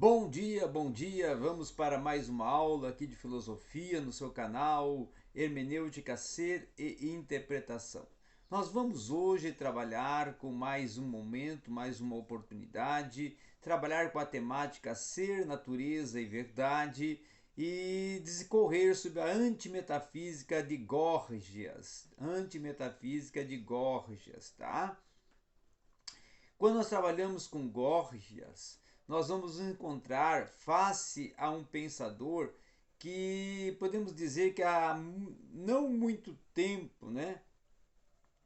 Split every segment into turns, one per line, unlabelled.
Bom dia! Vamos para mais uma aula aqui de filosofia no seu canal Hermenêutica, Ser e Interpretação. Nós vamos hoje trabalhar com mais um momento, mais uma oportunidade, trabalhar com a temática Ser, Natureza e Verdade e discorrer sobre a antimetafísica de Gorgias. Antimetafísica de Gorgias, tá? Quando nós trabalhamos com Gorgias, nós vamos encontrar face a um pensador que podemos dizer que há não muito tempo, né,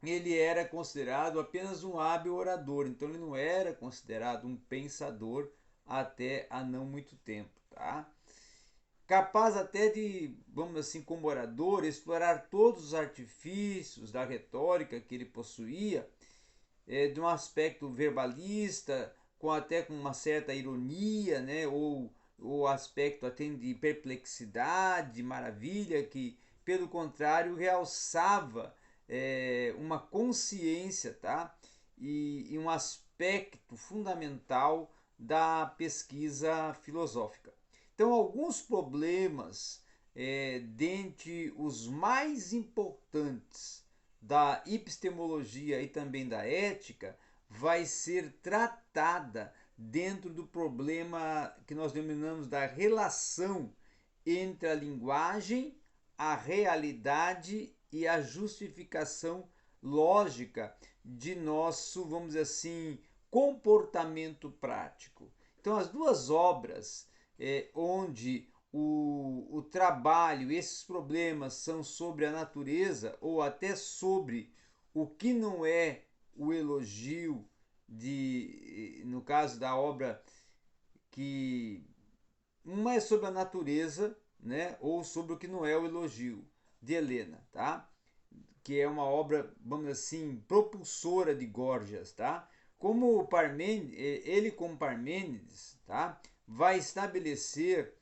ele era considerado apenas um hábil orador, então ele não era considerado um pensador até há não muito tempo, tá? Capaz até de, vamos assim, como orador, explorar todos os artifícios da retórica que ele possuía, de um aspecto verbalista, com uma certa ironia, né? Ou o aspecto até de perplexidade, maravilha, que pelo contrário realçava uma consciência, tá? E um aspecto fundamental da pesquisa filosófica. Então, alguns problemas, dentre os mais importantes da epistemologia e também da ética, vai ser tratada dentro do problema que nós denominamos da relação entre a linguagem, a realidade e a justificação lógica de nosso, vamos dizer assim, comportamento prático. Então, as duas obras onde o trabalho, esses problemas são sobre a natureza ou até sobre o que não é o elogio no caso da obra que uma é sobre a natureza, né, ou sobre o que não é o elogio de Helena, tá? Que é uma obra, vamos dizer assim, propulsora de Gorgias, tá? Como Parmênides, ele como Parmênides, tá? Vai estabelecer,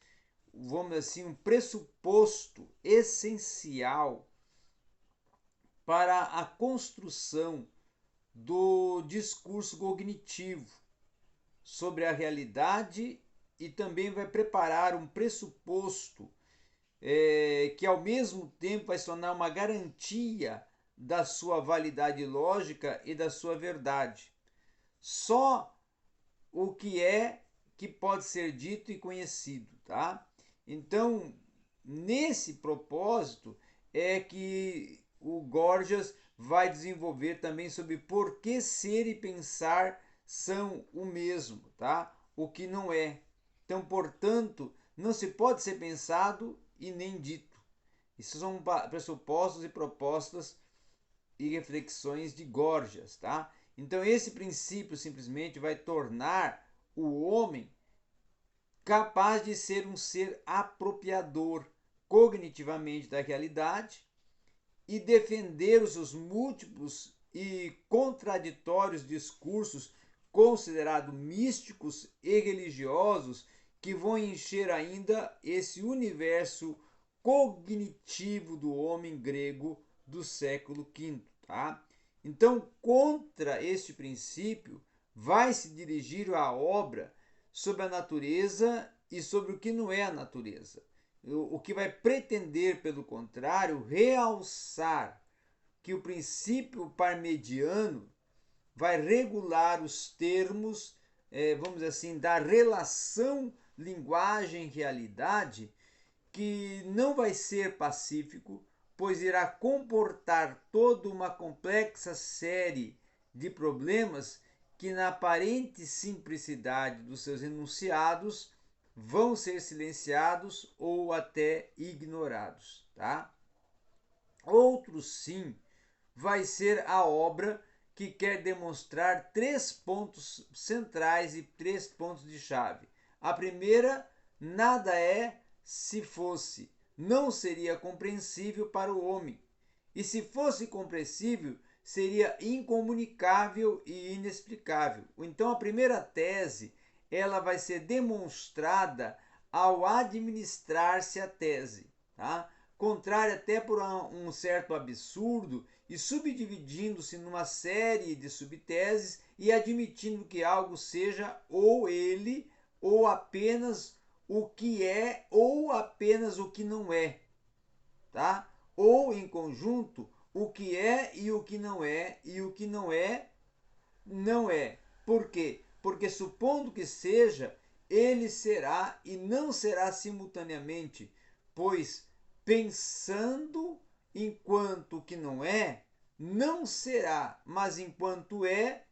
vamos dizer assim, um pressuposto essencial para a construção do discurso cognitivo sobre a realidade e também vai preparar um pressuposto que ao mesmo tempo vai se tornar uma garantia da sua validade lógica e da sua verdade. Só o que é que pode ser dito e conhecido, tá? Então, nesse propósito é que o Gorgias vai desenvolver também sobre por que ser e pensar são o mesmo, tá? O que não é. Então, portanto, não se pode ser pensado e nem dito. Isso são pressupostos e propostas e reflexões de Gorgias, tá? Então esse princípio simplesmente vai tornar o homem capaz de ser um ser apropriador cognitivamente da realidade e defender os seus múltiplos e contraditórios discursos considerados místicos e religiosos que vão encher ainda esse universo cognitivo do homem grego do século V, tá? Então, contra este princípio, vai se dirigir a obra sobre a natureza e sobre o que não é a natureza. O que vai pretender, pelo contrário, realçar que o princípio parmediano vai regular os termos, vamos dizer assim, da relação linguagem-realidade, que não vai ser pacífico, pois irá comportar toda uma complexa série de problemas que, na aparente simplicidade dos seus enunciados, vão ser silenciados ou até ignorados, tá? Outro sim vai ser a obra que quer demonstrar três pontos centrais e três pontos de chave. A primeira, nada é se fosse, não seria compreensível para o homem. E se fosse compreensível, seria incomunicável e inexplicável. Então a primeira tese, ela vai ser demonstrada ao administrar-se a tese, tá? Contrária até por um certo absurdo e subdividindo-se numa série de subteses e admitindo que algo seja ou ele ou apenas o que é ou apenas o que não é, tá? Ou em conjunto, o que é e o que não é, e o que não é, não é. Por quê? Porque supondo que seja, ele será e não será simultaneamente, pois pensando enquanto o que não é, não será, mas enquanto é,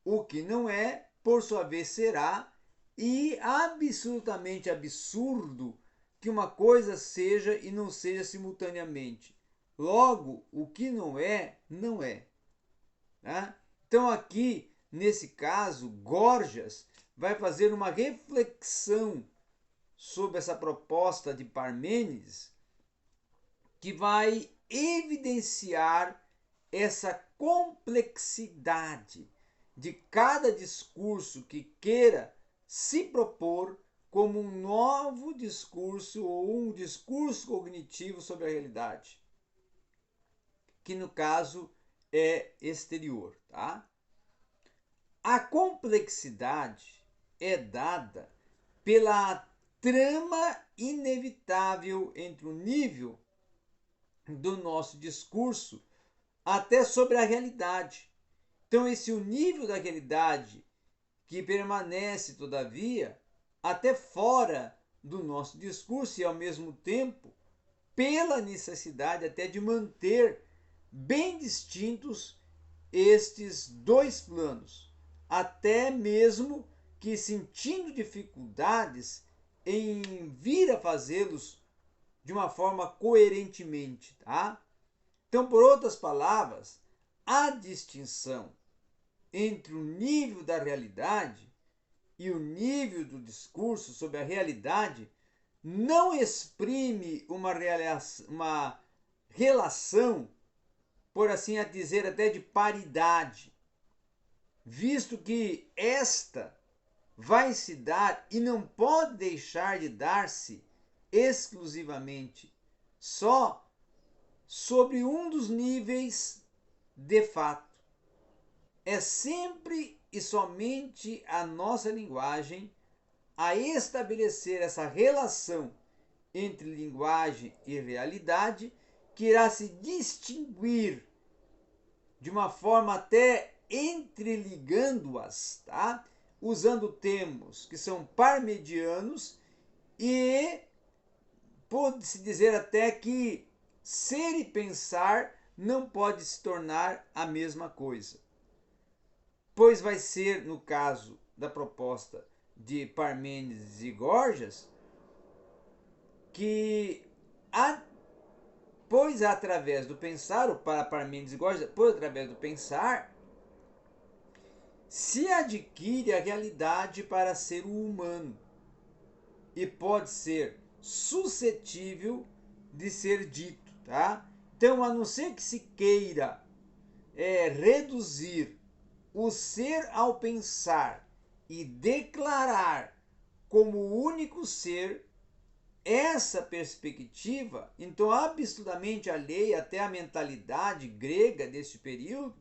o que não é, por sua vez será, e absolutamente absurdo que uma coisa seja e não seja simultaneamente. Logo, o que não é, não é. Tá? Então, aqui, nesse caso, Gorgias vai fazer uma reflexão sobre essa proposta de Parmênides, que vai evidenciar essa complexidade de cada discurso que queira se propor como um novo discurso ou um discurso cognitivo sobre a realidade, que no caso é exterior, tá? A complexidade é dada pela trama inevitável entre o nível do nosso discurso até sobre a realidade. Então, esse o nível da realidade que permanece, todavia, até fora do nosso discurso e, ao mesmo tempo, pela necessidade até de manter bem distintos estes dois planos, até mesmo que sentindo dificuldades em vir a fazê-los de uma forma coerentemente, tá? Então, por outras palavras, a distinção entre o nível da realidade e o nível do discurso sobre a realidade não exprime uma relação, por assim a dizer, até de paridade, visto que esta vai se dar e não pode deixar de dar-se exclusivamente só sobre um dos níveis de fato. É sempre e somente a nossa linguagem a estabelecer essa relação entre linguagem e realidade que irá se distinguir de uma forma até entreligando-as, tá? Usando termos que são parmedianos e pode-se dizer até que ser e pensar não pode se tornar a mesma coisa. Pois vai ser, no caso da proposta de Parmênides e Gorgias, que pois através do pensar, ou para Parmênides e Gorgias, pois através do pensar, se adquire a realidade para ser o humano e pode ser suscetível de ser dito, tá? Então, a não ser que se queira reduzir o ser ao pensar e declarar como o único ser, essa perspectiva, então absolutamente alheia até à mentalidade grega deste período,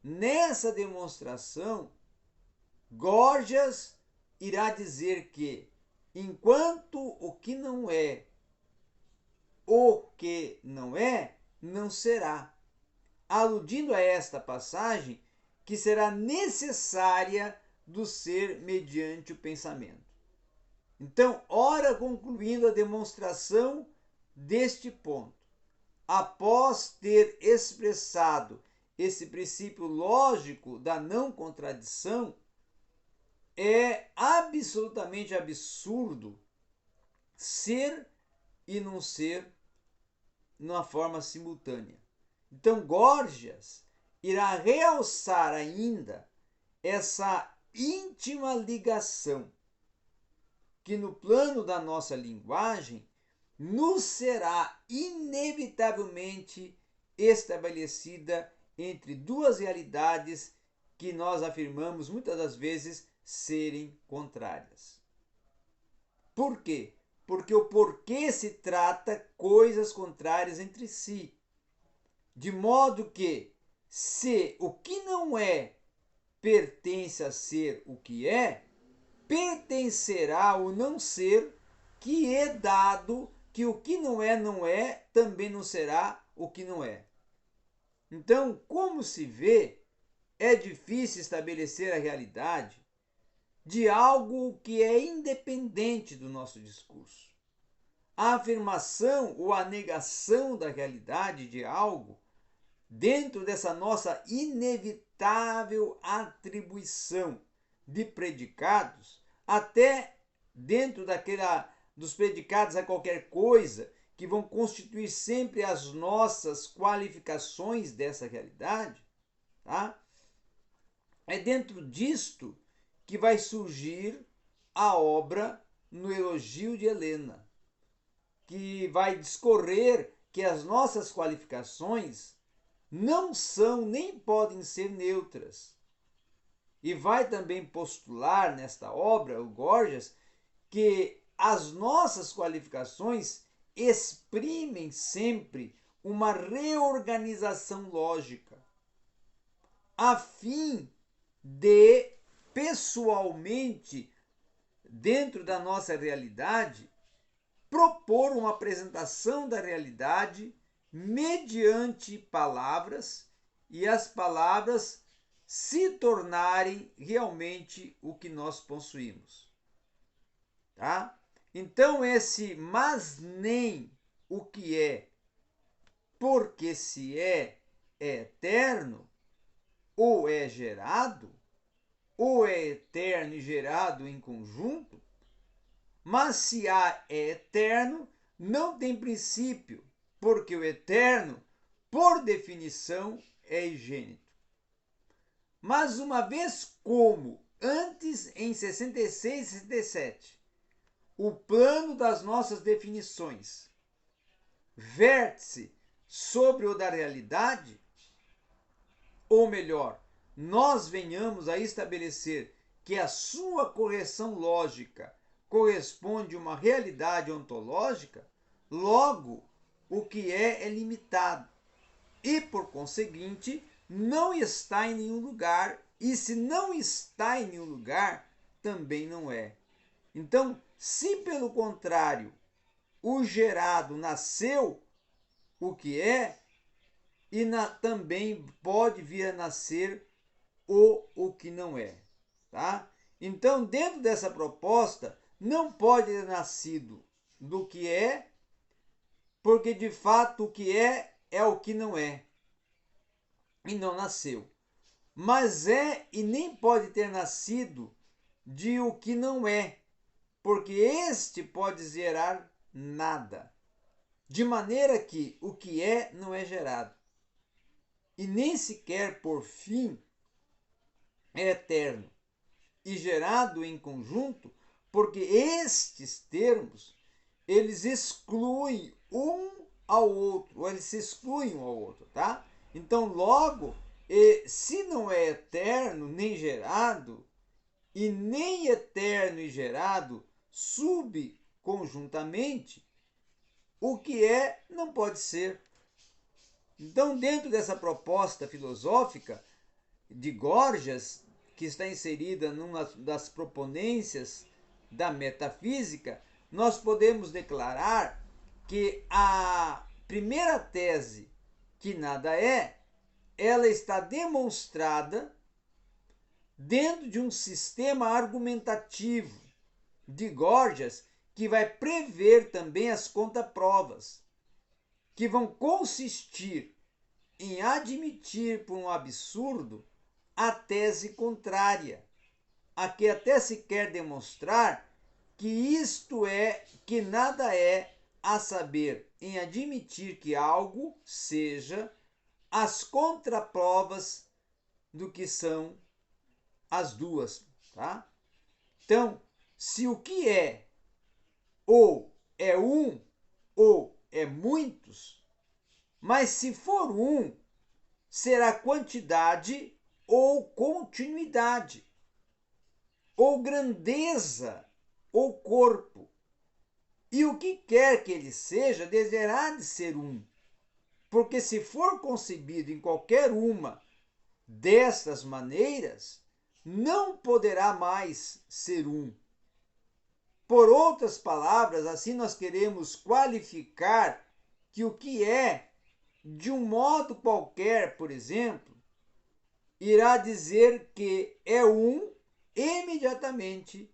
nessa demonstração, Gorgias irá dizer que, enquanto o que não é, não será, aludindo a esta passagem que será necessária do ser mediante o pensamento. Então, ora concluindo a demonstração deste ponto, após ter expressado esse princípio lógico da não contradição, é absolutamente absurdo ser e não ser numa forma simultânea. Então, Gorgias irá realçar ainda essa íntima ligação que no plano da nossa linguagem nos será inevitavelmente estabelecida entre duas realidades que nós afirmamos muitas das vezes serem contrárias. Por quê? Porque o porquê se trata coisas contrárias entre si. De modo que, se o que não é pertence a ser o que é, pertencerá ao não ser, que é dado que o que não é, também não será o que não é. Então, como se vê, é difícil estabelecer a realidade de algo que é independente do nosso discurso. A afirmação ou a negação da realidade de algo dentro dessa nossa inevitável atribuição de predicados, até dentro dos predicados a qualquer coisa, que vão constituir sempre as nossas qualificações dessa realidade, tá? É dentro disto que vai surgir a obra No Elogio de Helena, que vai discorrer que as nossas qualificações não são nem podem ser neutras. E vai também postular nesta obra, o Gorgias, que as nossas qualificações exprimem sempre uma reorganização lógica, a fim de, pessoalmente, dentro da nossa realidade, propor uma apresentação da realidade mediante palavras e as palavras se tornarem realmente o que nós possuímos. Tá? Então esse mas nem o que é, porque se é eterno, ou é gerado, ou é eterno e gerado em conjunto, mas se há é eterno, não tem princípio, porque o eterno, por definição, é igênito. Mas uma vez como, antes em 66 e 67, o plano das nossas definições verte-se sobre o da realidade, ou melhor, nós venhamos a estabelecer que a sua correção lógica corresponde a uma realidade ontológica, logo o que é limitado e, por conseguinte, não está em nenhum lugar, e se não está em nenhum lugar, também não é. Então, se pelo contrário o gerado nasceu o que é, e também pode vir a nascer o que não é. Tá? Então, dentro dessa proposta, não pode ter nascido do que é, porque de fato o que é o que não é, e não nasceu. Mas é e nem pode ter nascido de o que não é, porque este pode gerar nada. De maneira que o que é não é gerado, e nem sequer por fim é eterno e gerado em conjunto, porque estes termos eles excluem um ao outro, ou eles se excluem um ao outro, tá? Então, logo, se não é eterno nem gerado, e nem eterno e gerado subconjuntamente, o que é não pode ser. Então, dentro dessa proposta filosófica de Gorgias, que está inserida numa das proponências da metafísica, nós podemos declarar que a primeira tese, que nada é, ela está demonstrada dentro de um sistema argumentativo de Gorgias, que vai prever também as contraprovas, que vão consistir em admitir por um absurdo a tese contrária, a que até se quer demonstrar que isto é, que nada é, a saber, em admitir que algo seja as contraprovas do que são as duas, tá? Então, se o que é ou é um ou é muitos, mas se for um, será quantidade ou continuidade, ou grandeza ou corpo. E o que quer que ele seja, deverá de ser um, porque se for concebido em qualquer uma destas maneiras, não poderá mais ser um, Por outras palavras, assim nós queremos qualificar que o que é, de um modo qualquer, por exemplo, irá dizer que é um imediatamente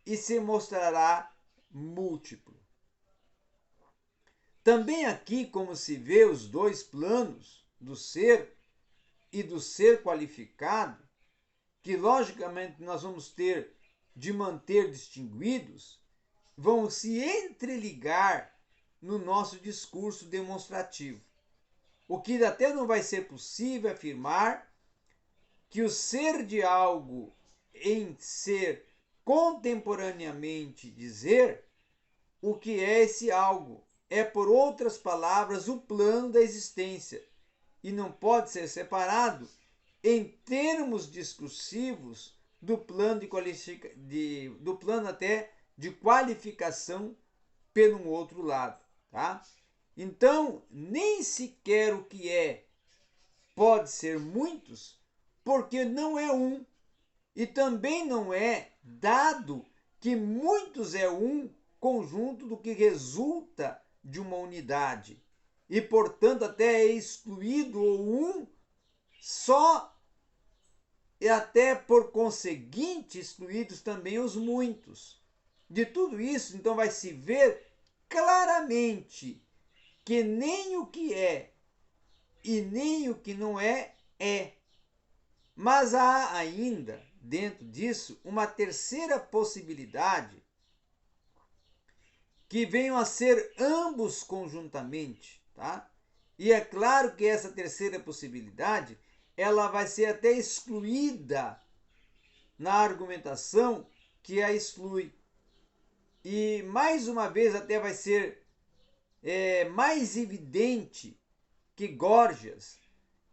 e se mostrará múltiplo. Também aqui, como se vê os dois planos do ser e do ser qualificado, que logicamente nós vamos ter de manter distinguidos, vão se entreligar no nosso discurso demonstrativo. O que até não vai ser possível afirmar que o ser de algo em ser contemporaneamente dizer o que é esse algo. É, por outras palavras, o plano da existência e não pode ser separado em termos discursivos do plano, do plano até de qualificação pelo outro lado. Tá? Então, nem sequer o que é pode ser muitos, porque não é um. E também não é dado que muitos é um conjunto do que resulta de uma unidade. E, portanto, até é excluído o um só e até por conseguinte excluídos também os muitos. De tudo isso, então, vai se ver claramente que nem o que é e nem o que não é, é. Mas há ainda, dentro disso, uma terceira possibilidade que venham a ser ambos conjuntamente, tá? E é claro que essa terceira possibilidade, ela vai ser até excluída na argumentação que a exclui. E mais uma vez até vai ser mais evidente que Gorgias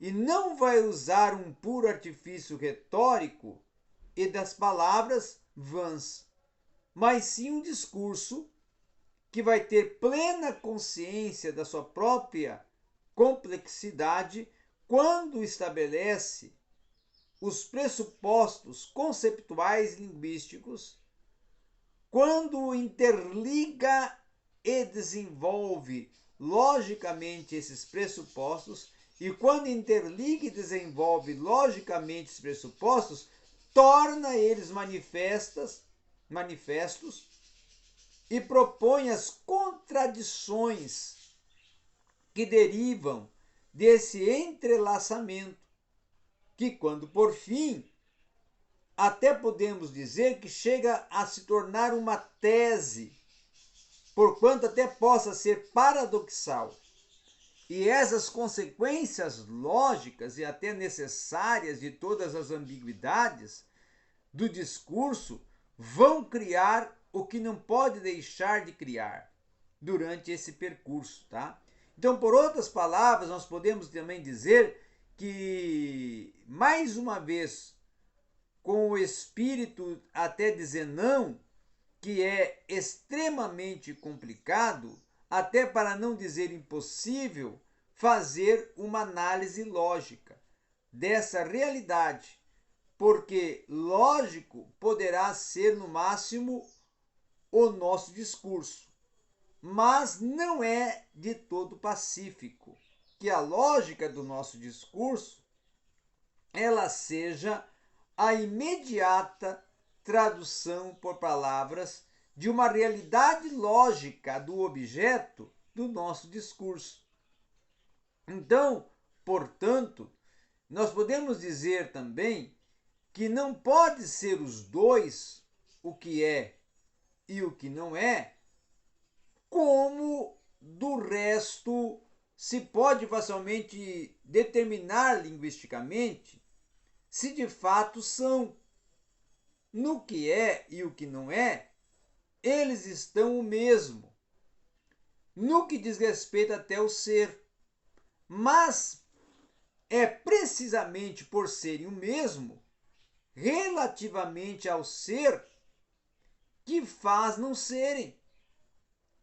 e não vai usar um puro artifício retórico e das palavras vãs, mas sim um discurso que vai ter plena consciência da sua própria complexidade quando estabelece os pressupostos conceptuais linguísticos, quando interliga e desenvolve logicamente esses pressupostos, e quando interliga e desenvolve logicamente esses pressupostos, torna eles manifestos e propõe as contradições que derivam desse entrelaçamento, que quando por fim, até podemos dizer que chega a se tornar uma tese, porquanto até possa ser paradoxal. E essas consequências lógicas e até necessárias de todas as ambiguidades do discurso vão criar o que não pode deixar de criar durante esse percurso, tá? Então, por outras palavras, nós podemos também dizer que, mais uma vez, com o espírito até dizer não, que é extremamente complicado, até para não dizer impossível, fazer uma análise lógica dessa realidade, porque lógico poderá ser no máximo o nosso discurso, mas não é de todo pacífico que a lógica do nosso discurso ela seja a imediata tradução por palavras de uma realidade lógica do objeto do nosso discurso. Então, portanto, nós podemos dizer também que não pode ser os dois, o que é e o que não é, como do resto se pode facilmente determinar linguisticamente se de fato são. No que é e o que não é, eles estão o mesmo, no que diz respeito até ao ser. Mas é precisamente por serem o mesmo, relativamente ao ser, que faz não serem.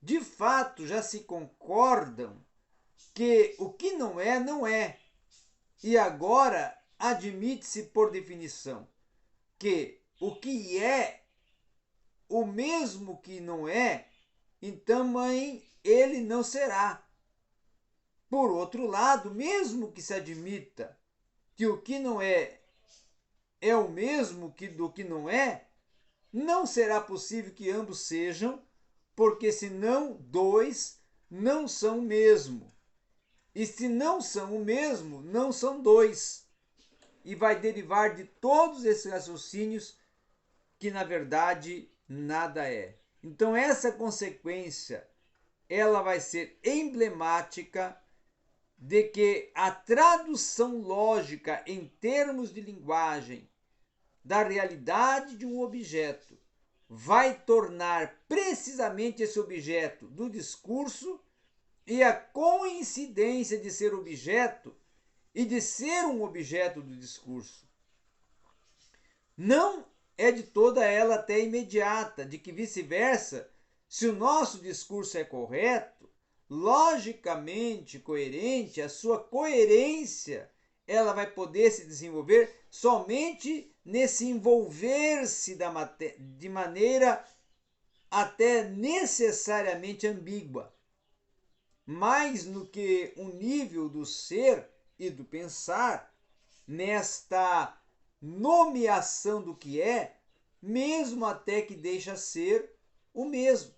De fato, já se concordam que o que não é, não é. E agora admite-se por definição que o que é o mesmo que não é, então ele não será. Por outro lado, mesmo que se admita que o que não é é o mesmo que do que não é, não será possível que ambos sejam, porque senão dois não são o mesmo. E se não são o mesmo, não são dois. E vai derivar de todos esses raciocínios que na verdade nada é. Então essa consequência, ela vai ser emblemática de que a tradução lógica em termos de linguagem da realidade de um objeto vai tornar precisamente esse objeto do discurso, e a coincidência de ser objeto e de ser um objeto do discurso. Não é de toda ela até imediata, de que vice-versa, se o nosso discurso é correto, logicamente coerente, a sua coerência ela vai poder se desenvolver somente nesse envolver-se de maneira até necessariamente ambígua. Mais no que um nível do ser e do pensar, nesta nomeação do que é, mesmo até que deixa ser o mesmo,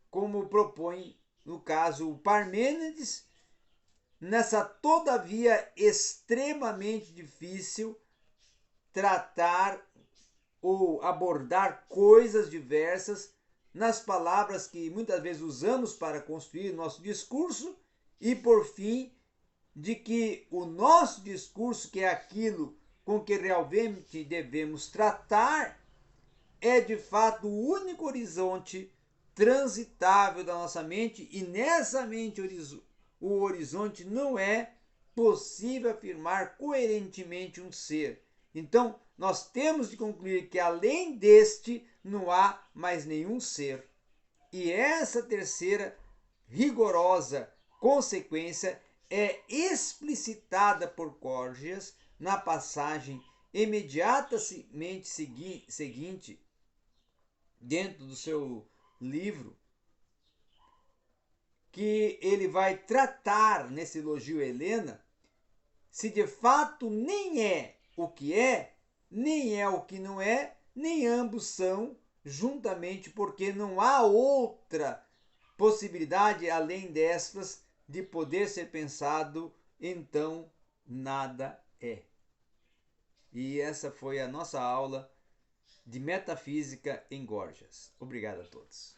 como propõe, no caso, o Parmênides, nessa todavia extremamente difícil tratar ou abordar coisas diversas nas palavras que muitas vezes usamos para construir nosso discurso, e por fim, de que o nosso discurso, que é aquilo com que realmente devemos tratar, é de fato o único horizonte transitável da nossa mente, e nessa mente o horizonte não é possível afirmar coerentemente um ser. Então, nós temos de concluir que além deste não há mais nenhum ser. E essa terceira rigorosa consequência é explicitada por Gorgias na passagem imediatamente seguinte, dentro do seu livro, que ele vai tratar nesse elogio a Helena, se de fato nem é o que é, nem é o que não é, nem ambos são juntamente, porque não há outra possibilidade além destas de poder ser pensado, então nada é. E essa foi a nossa aula de metafísica em Gorgias. Obrigado a todos.